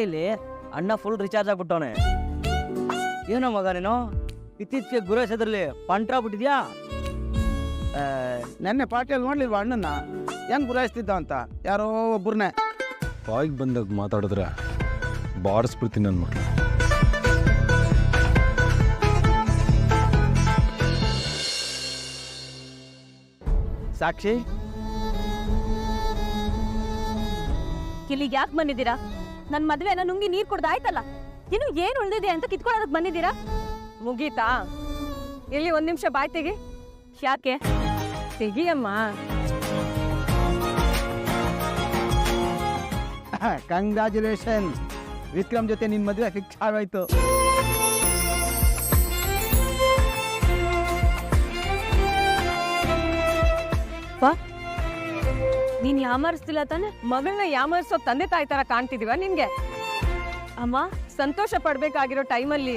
ಪಾರ್ಟಿಲಿ ಅಣ್ಣ full recharge ಆಗ್ಬಿಟ್ಟವನೆ. ಏನೋ ಮಗ ನೀನು ಇತ್ತೀಚೆಗೆ ಗುರೈಸೋದ್ರಲ್ಲಿ ಪಂಟ್ರ ಬಿಟ್ಟಿದ್ಯಾ? ನೆನ್ನೆ ಪಾರ್ಟಿಯಲ್ಲಿ ನೋಡ್ಲಿಲ್ವ ಅಣ್ಣನ ಹೆಂಗ್ ಗುರಾಯಿಸ್ತಿದ್ದ ಅಂತ? ಯಾರೋ ಒಬ್ಬರನ್ನೇ ಬಾಯಿಗೆ ಬಂದಾಗ ಮಾತಾಡಿದ್ರೆ ಬಾರಿಸ್ಬಿಡ್ತೀನಿ ನನ್ನ ಮಕ್ಕಳು. ಸಾಕ್ಷಿ, ಇಲ್ಲಿಗೆ ಯಾಕೆ ಬಂದಿದ್ದೀರಾ? ನನ್ನ ಮದುವೆನ ನುಂಗಿ ನೀರು ಕುಡ್ದಾಯ್ತಲ್ಲ, ಇನ್ನು ಏನು ಉಳಿದಿದೆ ಅಂತ ಕಿತ್ಕೊಳ್ಳೋದಕ್ಕೆ ಬಂದಿದ್ದೀರಾ? ಮುಗೀತಾ? ಇಲ್ಲಿ 1 ನಿಮಿಷ ಬಾಯ್ ತೆಗಿ. ಯಾಕೆ ತೆಗಿಯಮ್ಮ? ಕಂಗ್ರಾಚುಲೇಷನ್, ವಿಕ್ರಮ್ ಜೊತೆ ನಿನ್ ಮದುವೆ ಫಿಕ್ಸ್ ಆಗೋಯ್ತು. ನೀನ್ ಯಾಮರ್ಸ್ತಿಲ್ಲ ತಾನೆ? ಮಗಳನ್ನ ಯಾಮರ್ಸೋ ತಂದೆ ತಾಯಿ ತರ ಕಾಣ್ತಿದೀವ ನಿನ್ಗೆ? ಅಮ್ಮ, ಸಂತೋಷ ಪಡ್ಬೇಕಾಗಿರೋ ಟೈಮಲ್ಲಿ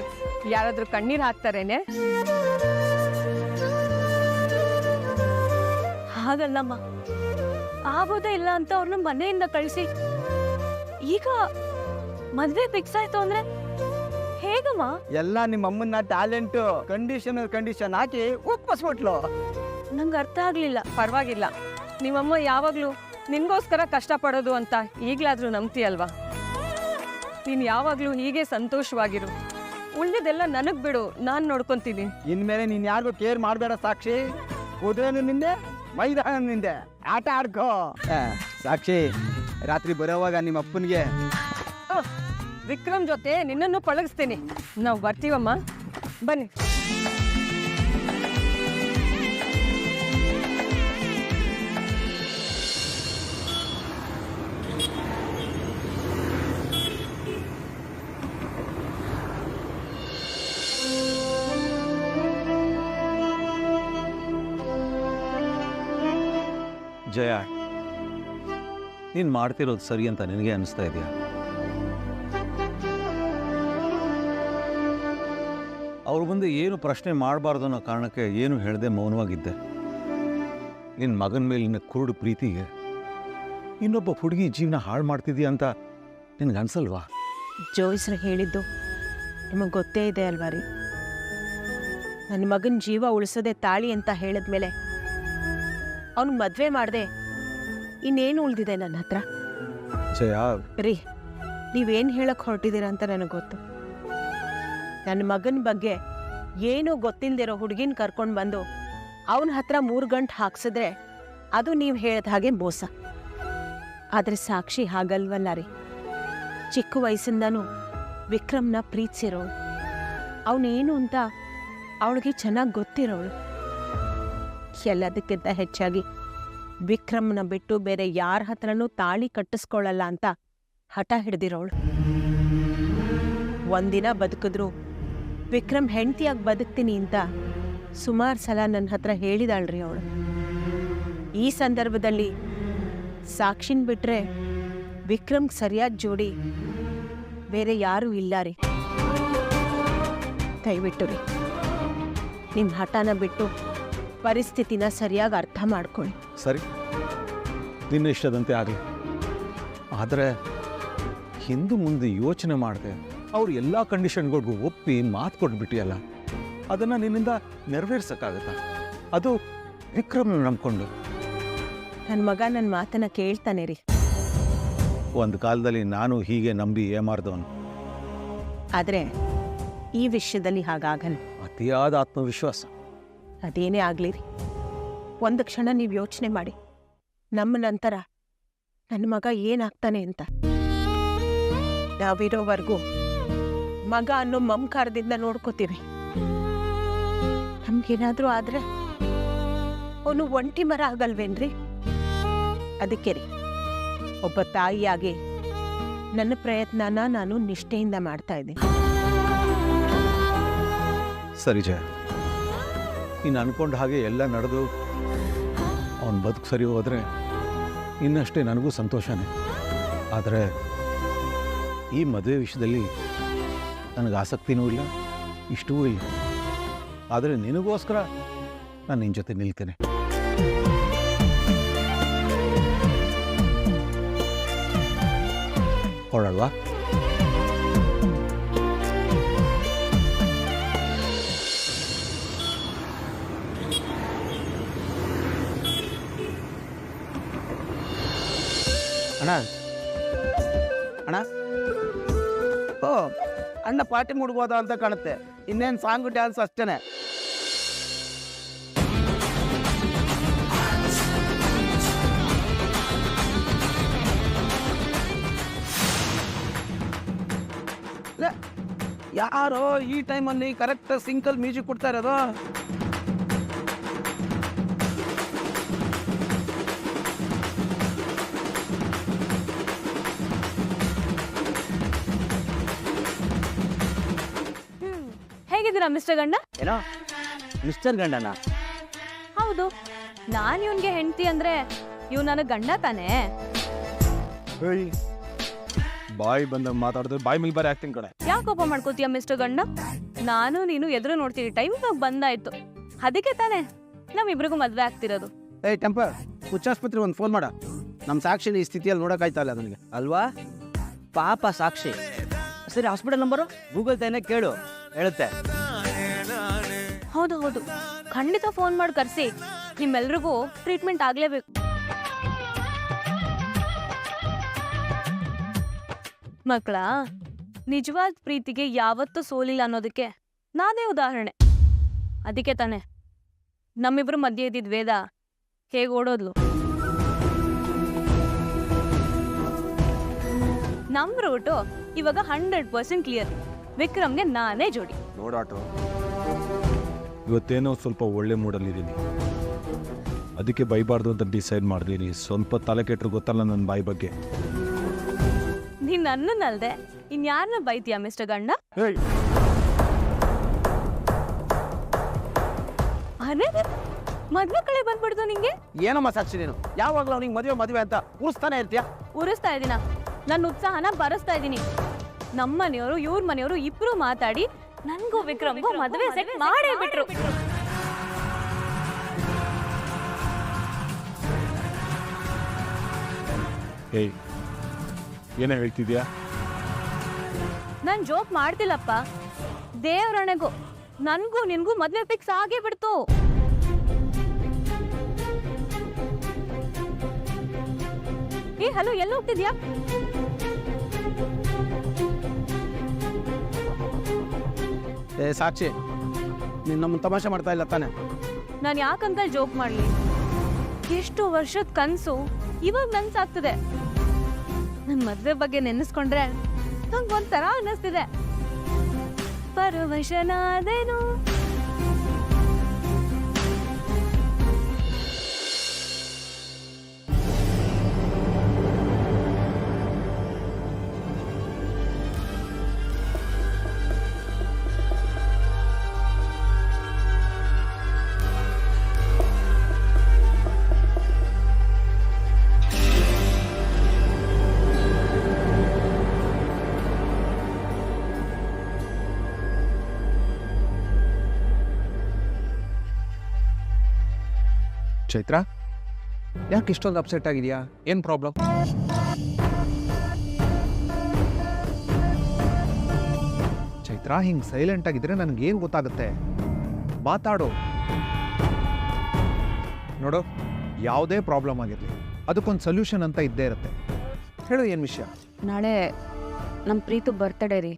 ಯಾರಾದ್ರೂ ಕಣ್ಣೀರ್ ಹಾಕ್ತಾರೇನೆ? ಹಾಗಲ್ಲಮ್ಮ, ಆಗೋದೇ ಇಲ್ಲ ಅಂತ ಅವ್ರನ್ನ ಮನೆಯಿಂದ ಕಳಿಸಿ ಈಗ ಮದ್ವೆ ಫಿಕ್ಸ್ ಆಯ್ತು ಅಂದ್ರೆ ಹೇಗಮ್ಮ? ಎಲ್ಲ ನಿಮ್ಮ ಅಮ್ಮನ ಟ್ಯಾಲೆಂಟ್ ಕಂಡೀಷನ್ ಹಾಕಿ ಒಪ್ಪಿಸ್ಬಿಟ್ಲು. ನಂಗೆ ಅರ್ಥ ಆಗ್ಲಿಲ್ಲ. ಪರವಾಗಿಲ್ಲ, ನಿಮ್ಮಮ್ಮ ಯಾವಾಗ್ಲೂ ನಿನ್ಗೋಸ್ಕರ ಕಷ್ಟಪಡೋದು ಅಂತ ಈಗ್ಲಾದ್ರೂ ನಂಬ್ತೀಯಲ್ವಾ? ನೀನ್ ಯಾವಾಗ್ಲೂ ಹೀಗೆ ಸಂತೋಷವಾಗಿರು. ಉಳಿದೆಲ್ಲ ನನಗ್ ಬಿಡು, ನಾನ್ ನೋಡ್ಕೊಂತೀನಿ. ಇನ್ಮೇಲೆ ನೀನ್ ಯಾರಿಗೂ ಕೇರ್ ಮಾಡಬೇಡ ಸಾಕ್ಷಿ. ಕುದುರೆನು ನಿಂದೆ, ಮೈದಾನ ನಿಂದೆ, ಆಟ ಆಡ್ಕೋ. ಸಾಕ್ಷಿ, ರಾತ್ರಿ ಬರೋವಾಗ ನಿಮ್ಮ ಅಪ್ಪನಿಗೆ ವಿಕ್ರಮ್ ಜೊತೆ ನಿನ್ನನ್ನು ಪಳಗಿಸ್ತೀನಿ. ನಾವು ಬರ್ತೀವಮ್ಮ, ಬನ್ನಿ. ಜಯ, ನೀನು ಮಾಡ್ತಿರೋದು ಸರಿ ಅಂತ ನಿನಗೆ ಅನಿಸ್ತಾ ಇದೆಯಾ? ಅವ್ರ ಮುಂದೆ ಏನು ಪ್ರಶ್ನೆ ಮಾಡಬಾರ್ದು ಅನ್ನೋ ಕಾರಣಕ್ಕೆ ಏನು ಹೇಳದೆ ಮೌನವಾಗಿದ್ದೆ. ನಿನ್ನ ಮಗನ ಮೇಲಿನ ಕುರುಡು ಪ್ರೀತಿಗೆ ಇನ್ನೊಬ್ಬ ಹುಡುಗಿ ಜೀವನ ಹಾಳು ಮಾಡ್ತಿದ್ಯಾ ಅಂತ ನಿನಗೆ ಅನ್ಸಲ್ವಾ? ಜೋಯಿಸ್ರು ಹೇಳಿದ್ದು ನಿಮಗೆ ಗೊತ್ತೇ ಇದೆ ಅಲ್ವಾ ರೀ? ನನ್ನ ಮಗನ ಜೀವ ಉಳಿಸೋದೆ ತಾಳಿ ಅಂತ ಹೇಳಿದ್ಮೇಲೆ ಅವನು ಮದುವೆ ಮಾಡಿದೆ ಇನ್ನೇನು ಉಳಿದಿದೆ ನನ್ನ ಹತ್ರ? ಜಯ ರೀ, ನೀವೇನು ಹೇಳಕ್ಕೆ ಹೊರಟಿದ್ದೀರ ಅಂತ ನನಗೆ ಗೊತ್ತು. ನನ್ನ ಮಗನ ಬಗ್ಗೆ ಏನೂ ಗೊತ್ತಿಲ್ಲದಿರೋ ಹುಡುಗಿನ ಕರ್ಕೊಂಡು ಬಂದು ಅವನ ಹತ್ರ 3 ಗಂಟೆ ಹಾಕ್ಸಿದ್ರೆ ಅದು ನೀವು ಹೇಳಿದ ಹಾಗೆ ಮೋಸ. ಆದರೆ ಸಾಕ್ಷಿ ಹಾಗಲ್ವಲ್ಲ ರೀ. ಚಿಕ್ಕ ವಯಸ್ಸಿಂದನೂ ವಿಕ್ರಮ್ನ ಪ್ರೀತಿಸಿರೋಳು. ಅವನೇನು ಅಂತ ಅವಳಿಗೆ ಚೆನ್ನಾಗಿ ಗೊತ್ತಿರೋಳು. ಎಲ್ಲದಕ್ಕಿಂತ ಹೆಚ್ಚಾಗಿ ವಿಕ್ರಮ್ನ ಬಿಟ್ಟು ಬೇರೆ ಯಾರ ಹತ್ರನೂ ತಾಳಿ ಕಟ್ಟಿಸ್ಕೊಳ್ಳಲ್ಲ ಅಂತ ಹಠ ಹಿಡ್ದಿರೋಳು. ಒಂದಿನ ಬದುಕಿದ್ರು ವಿಕ್ರಮ್ ಹೆಂಡತಿಯಾಗಿ ಬದುಕ್ತೀನಿ ಅಂತ ಸುಮಾರು ಸಲ ನನ್ನ ಹತ್ರ ಹೇಳಿದಾಳ್ರಿ ಅವಳು. ಈ ಸಂದರ್ಭದಲ್ಲಿ ಸಾಕ್ಷಿನ್ ಬಿಟ್ರೆ ವಿಕ್ರಮ್ಗೆ ಸರಿಯಾದ ಜೋಡಿ ಬೇರೆ ಯಾರೂ ಇಲ್ಲ ರೀ. ದಯವಿಟ್ಟು ರೀ, ನಿಮ್ಮ ಹಠನ ಬಿಟ್ಟು ಪರಿಸ್ಥಿತಿನ ಸರಿಯಾಗಿ ಅರ್ಥ ಮಾಡ್ಕೊಳ್ಳಿ. ಸರಿ, ನಿನ್ನ ಇಷ್ಟದಂತೆ ಆಗಲಿ. ಆದರೆ ಹಿಂದೆ ಮುಂದೆ ಯೋಚನೆ ಮಾಡಿದೆ ಅವ್ರು ಎಲ್ಲ ಕಂಡೀಷನ್ಗಳಿಗೂ ಒಪ್ಪಿ ಮಾತು ಕೊಟ್ಬಿಟ್ಟಿಯಲ್ಲ, ಅದನ್ನು ನಿನ್ನಿಂದ ನೆರವೇರ್ಸೋಕ್ಕಾಗತ್ತಾ? ಅದು ವಿಕ್ರಮ್ನ ನಂಬ್ಕೊಂಡು. ನನ್ನ ಮಗ ನನ್ನ ಮಾತನ್ನು ಕೇಳ್ತಾನೆ ರೀ. ಒಂದು ಕಾಲದಲ್ಲಿ ನಾನು ಹೀಗೆ ನಂಬಿ ಏಮಾರ್ದವನು. ಆದರೆ ಈ ವಿಷಯದಲ್ಲಿ ಹಾಗಾಗಲ್ಲ. ಅತಿಯಾದ ಆತ್ಮವಿಶ್ವಾಸ. ಅದೇನೇ ಆಗಲಿ ರೀ, ಒಂದು ಕ್ಷಣ ನೀವು ಯೋಚನೆ ಮಾಡಿ, ನಮ್ಮ ನಂತರ ನನ್ನ ಮಗ ಏನಾಗ್ತಾನೆ ಅಂತ. ನಾವಿರೋವರೆಗೂ ಮಗ ಅನ್ನೋ ಮಮಕಾರದಿಂದ ನೋಡ್ಕೋತೀವಿ. ನಮ್ಗೇನಾದ್ರೂ ಆದ್ರೆ ಅವನು ಒಂಟಿ ಮರ ಆಗಲ್ವೇನ್ರಿ? ಅದಕ್ಕೆ ರೀ, ಒಬ್ಬ ತಾಯಿಯಾಗಿ ನನ್ನ ಪ್ರಯತ್ನನ ನಾನು ನಿಷ್ಠೆಯಿಂದ ಮಾಡ್ತಾ ಇದ್ದೀನಿ. ಸರಿ ಜಯ, ನೀನು ಅನ್ಕೊಂಡ ಹಾಗೆ ಎಲ್ಲ ನಡೆದು ಅವನ ಬದುಕು ಸರಿ ಹೋದರೆ ಇನ್ನಷ್ಟೇ ನನಗೂ ಸಂತೋಷನೇ. ಆದರೆ ಈ ಮದುವೆ ವಿಷಯದಲ್ಲಿ ನನಗೆ ಆಸಕ್ತಿನೂ ಇಲ್ಲ, ಇಷ್ಟವೂ ಇಲ್ಲ. ಆದರೆ ನಿನಗೋಸ್ಕರ ನಾನು ನಿನ್ನ ಜೊತೆ ನಿಲ್ತೇನೆ. ಹೊರಡಲ್ವಾ? ಅಣ್ಣ ಅಣ್ಣ ಓ ಅಣ್ಣ ಪಾರ್ಟಿ ಮುಡ್ಬೋದ ಅಂತ ಕಾಣುತ್ತೆ. ಇನ್ನೇನು ಸಾಂಗು ಡ್ಯಾನ್ಸ್ ಅಷ್ಟೇನೆ. ಯಾರೋ ಈ ಟೈಮಲ್ಲಿ ಕರೆಕ್ಟ್ ಸಿಂಕಲ್ ಮ್ಯೂಸಿಕ್ ಕೊಡ್ತಾ ಇರೋದು. ಹೇಗಿದ್ದೀರಾ ಮಿಸ್ಟರ್ ಗಂಡ? ಏನೋ ಮಿಸ್ಟರ್ ಗಂಡನ? ಹೌದು, ನಾನು ಇವನ್ಗೆ ಹೆಂಡತಿ ಅಂದ್ರೆ ಇವ್ ನನಗೆ ಗಂಡ ತಾನೇ. ಬಾಯಿ ಬಂದಾಗ ಮಾತಾಡಿದ್ರೆ ಬಾಯಿ ಮೇಲೆ ಬಾರಿ ಆಗ್ತೀನಿ ಕಡೆ. ಯಾಕೆ ಕೋಪ ಮಾಡ್ಕೋತೀಯ ಮಿಸ್ಟರ್ ಗಂಡ? ನಾನು ನೀನು ಎದುರು ನೋಡ್ತೀವಿ, ಟೈಮ್ ಇವಾಗ ಬಂದಾಯ್ತು. ಅದಕ್ಕೆ ತಾನೇ ನಮ್ಮಿಬ್ರಿಗೂ ಮದ್ವೆ ಆಗ್ತಿರೋದು. ಏಯ್ ಟೆಂಪರ್, ಹುಚ್ಚಾಸ್ಪತ್ರೆ ಒಂದು ಫೋನ್ ಮಾಡ. ನಮ್ಮ ಸಾಕ್ಷಿನ ಈ ಸ್ಥಿತಿಯಲ್ಲಿ ನೋಡೋಕ್ಕಾಯ್ತಾ ಇಲ್ಲ ನನಗೆ. ಅಲ್ವಾ ಪಾಪ ಸಾಕ್ಷಿ. ಸರಿ, ಹಾಸ್ಪಿಟಲ್ ನಂಬರು ಗೂಗಲ್ ತಾನೇ ಕೇಳು, ಹೇಳುತ್ತೆ. ಹೌದು ಹೌದು, ಖಂಡಿತ ಫೋನ್ ಮಾಡಿ ಕರ್ಸಿ. ನಿಮ್ಮೆಲ್ರಿಗೂ ಟ್ರೀಟ್ಮೆಂಟ್ ಆಗ್ಲೇಬೇಕು. ಮಕ್ಕಳ, ನಿಜವಾದ ಪ್ರೀತಿಗೆ ಯಾವತ್ತೂ ಸೋಲಿಲ್ಲ ಅನ್ನೋದಕ್ಕೆ ನಾನೇ ಉದಾಹರಣೆ. ಅದಕ್ಕೆ ತಾನೆ ನಮ್ಮಿಬ್ರು ಮಧ್ಯೆ ಇದ್ದಿದ್ ವೇದ ಹೇಗೆ ಓಡೋದ್ಲು. ನಮ್ ರೂಟು ಇವಾಗ 100% ಕ್ಲಿಯರ್. ವಿಕ್ರಮ್ಗೆ ನಾನೇ ಜೋಡಿ. ನೋಡಾಟೋ, ಇವತ್ತೇನೋ ಸ್ವಲ್ಪ ಒಳ್ಳೆ ಮೂಡಲ್ಲಿದ್ದೀನಿ, ಅದಕ್ಕೆ ಬೈಬಾರ್ದು ಅಂತ ಡಿಸೈಡ್ ಮಾಡಿದ್ದೀನಿ. ಸ್ವಲ್ಪ ತಲೆ ಕೆಟ್ಟರು ಗೊತ್ತಲ್ಲ ನನ್ನ ಬಾಯಿ ಬಗ್ಗೆ. ನೀನ್ ನನ್ನನ್ನಲ್ದೆ ಇನ್ಯಾರನ್ನ ಬೈತೀಯ ಮಿಸ್ಟರ್ ಗಂಡ? ಅರೆ, ಮದ್ವೆ ಕಡೆ ಬಂದ್ಬಿಡ್ತು ನಿಂಗೆ. ಏನಮ್ಮ ಸಾಕ್ಷಿ ನೀನು? ಯಾವಾಗಲೂ ಅವ್ನಿಗೆ ಮದುವೆ ಮದುವೆ ಅಂತ ಉರಿಸ್ತಾನೆ ಇರ್ತೀಯ. ಉರಿಸ್ತಾ ಇದ್ದೀನ? ನನ್ನ ಉತ್ಸಾಹನ ಬರಸ್ತಾ ಇದ್ದೀನಿ. ನಮ್ಮ ಮನೆಯವರು ಇವ್ರ ಮನೆಯವರು ಇಬ್ರು ಮಾತಾಡಿ ನನ್ಗೂ ವಿಕ್ರಮ್ಗೂ ಮದುವೆ ಸೆಟ್ ಮಾಡೇ ಬಿಟ್ರು. ಏಯ್, ಏನೇ ಹೇಳ್ತಿದ್ಯಾ? ನಾನ್ ಜೋಕ್ ಮಾಡ್ತಿಲ್ಲಪ್ಪ. ದೇವರಣೆಗೂ ನನ್ಗೂ ನಿನ್ಗೂ ಮದ್ವೆ ಫಿಕ್ಸ್ ಆಗೇ ಬಿಡ್ತು. ಏ ಹಲೋ, ಎಲ್ಲ ಹೋಗ್ತಿದ್ಯಾ? ಏ ಸಾಕ್ಷಿ, ನೀನು ನಮ್ಮ ತಮಾಷೆ ಮಾಡ್ತಾ ಇಲ್ಲ ತಾನೆ? ನಾನು ಯಾಕಂತ ಜೋಕ್ ಮಾಡ್ಲಿ? ಎಷ್ಟು ವರ್ಷದ ಕನ್ಸು ಇವಾಗ ನನ್ಸಾಗ್ತದೆ. ನನ್ ಮದ್ವೆ ಬಗ್ಗೆ ನೆನೆಸ್ಕೊಂಡ್ರೆ ನಂಗೊಂಥರ ಅನ್ನಿಸ್ತಿದೆ. ಪರವಶನಾದೆನು. ಚೈತ್ರ, ಯಾಕೆ ಇಷ್ಟೊಂದು ಅಪ್ಸೆಟ್ ಆಗಿದೆಯಾ? ಏನು ಪ್ರಾಬ್ಲಮ್? ಚೈತ್ರ, ಹಿಂಗೆ ಸೈಲೆಂಟ್ ಆಗಿದ್ರೆ ನನಗೇನು ಗೊತ್ತಾಗುತ್ತೆ? ಮಾತಾಡು. ನೋಡು, ಯಾವುದೇ ಪ್ರಾಬ್ಲಮ್ ಆಗಿರಲಿ ಅದಕ್ಕೊಂದು ಸೊಲ್ಯೂಷನ್ ಅಂತ ಇದ್ದೇ ಇರುತ್ತೆ. ಹೇಳು, ಏನು ವಿಷಯ? ನಾಳೆ ನಮ್ಮ ಪ್ರೀತು ಬರ್ತಡೇ ರೀ.